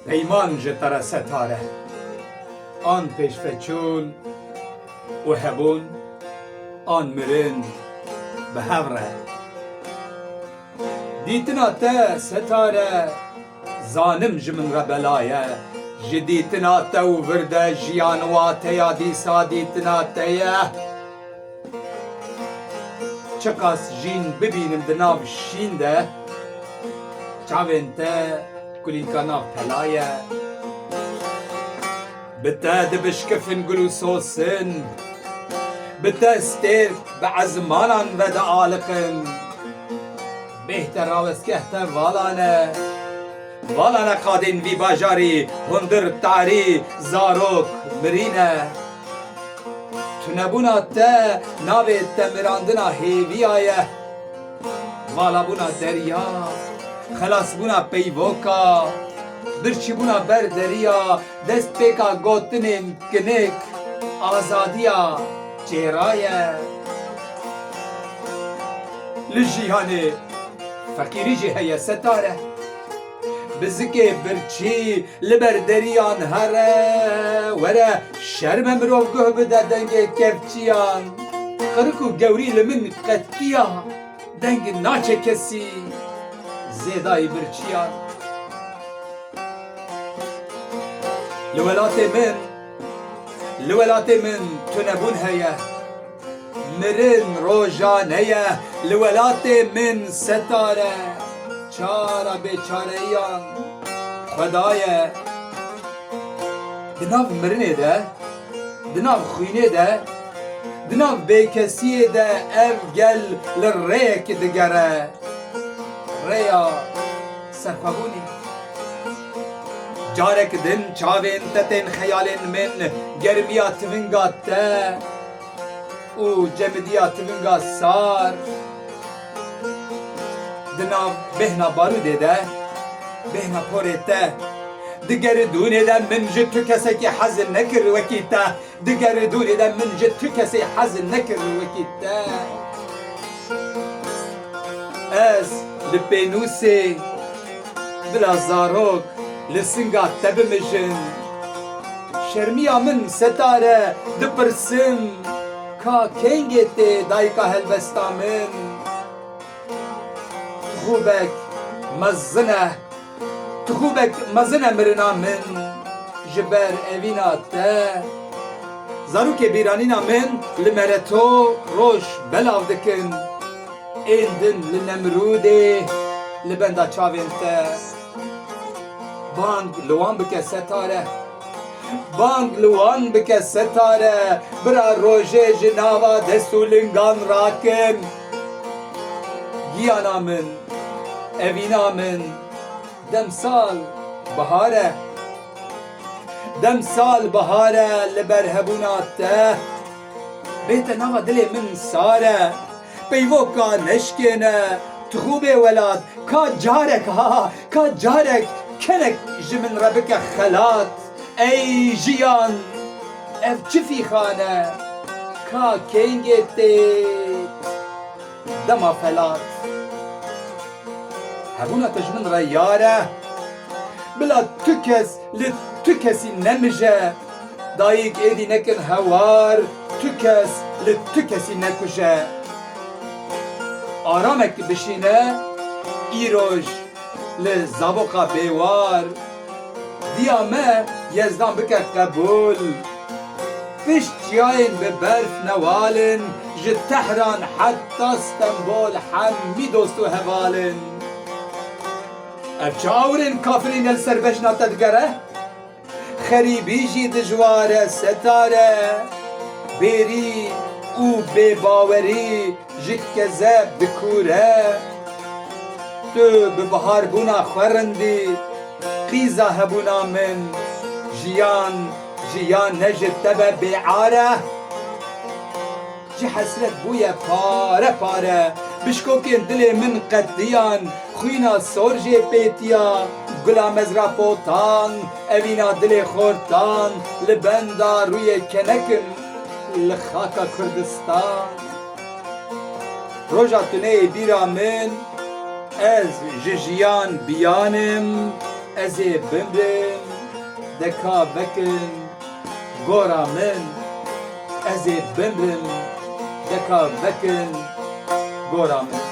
Peyman ji te re setare an pêşveçûn û hebûn an mirin bi hev re. Dîtina te setare zanim ji min re belaye. Ji dîtina te û vir de jiyan wa te ya dîsa dîtina te ye. Çi qas jîn bibînim di nav şîn de çavên te kulîlka nav pelaye. Bi te dibişkifin gul û sosin, bi te stêr bi ezmanan ve de aliqin. Bêhter rawestgeh te valane, valane qadên vî bajarî hundir tarî zarok mirîne. Tunebûna te navê te mirandina hêviya ye. Valabûna derya, xelasbûna peyvoka, birçîbûna ber deriya, destpêka gotinên kinik, azadiya çêra ye. Li jîhanê fekîrî jî heye setare. Bi zikê birçî li ber deriyan here were şerme mirov guh bide dengê kevçiyan. Xerik û gewrî li min qetiya deng naçe kesî zêdayî birçiyan. Li welatê min tunebûn heye, mirin rojane ye. Li welatê min setare çara bêçareyan xweda ye. Di nav mirinê de, di nav xwînê de, di nav bêkesiyê de ev gel li rêyekê digere. Rêya serxwebûnê. Carek din çavên te tên xeyalên min germiya tivinga te û cemidiya tivinga sar. Di nav bêhna barûdê de, bêhna porê te, di geridûnê de min ji tu kesekî hezin nekir wekî te. Di geridûnê de min ji tu kesê hezin nekir wekî te. Ez li pênûsê bila zarok li singa te bimijin. Şermiya min setare dipirsim ka kengê tê dayika helbesta min. Tixûbek mezine mirina min ji ber evîna te. Zarokê bîranîna min li mereto roj belav dikin. Ên din li Nemrûdê li benda çavên te. Bang li wan bike setare, bang li wan bike setare. Bira rojê ji nava dest û lingan rakin. Giyana min, evîna min, demsal bihare. Demsal bihare li ber hebûna te. Bête nava dilê min sare, peyvoka neşkêne. Tixûbê welat ka carek ha, ka carek kenek ji min re bike xelat. Ey jiyan ev çi fîxane, ka kengê tê dema felat. Hebûna te ji min re yare, bila tu kes li tu kesî nemije. Dayîk êdî nekin hewar, tu kes li tu kesî nekuje. Aramek bişîne îroj li zavoka bêwar. Diya me Yezdan bike qebûl. Pişt çiyayên bi berf newalin, ji Tehran heta Stenbol hemî dost û hevalin. Ev çi awirên kafirîn el serbeşna te digere? Xerîbî jî dijwar e setare. Bêrî û bêbawerî ji keze bikûre. Tu bi biharbûna xwerindî, qîza hebûna min. Jiyan ne ji te be bêare. Ji hesret bûye pare pare. Bişkokên dilê min qetiyan, xwîna sor jê pêtiya. Gula mezra potan, evîna dilê xortan. Li benda rûyê kenekin li xaka Kurdistan. Roja tuneyê bîra min, ez ji jiyan biyanim. Ez ê bimrim deka vekin gora min. Ez ê bimrim deka vekin gora min.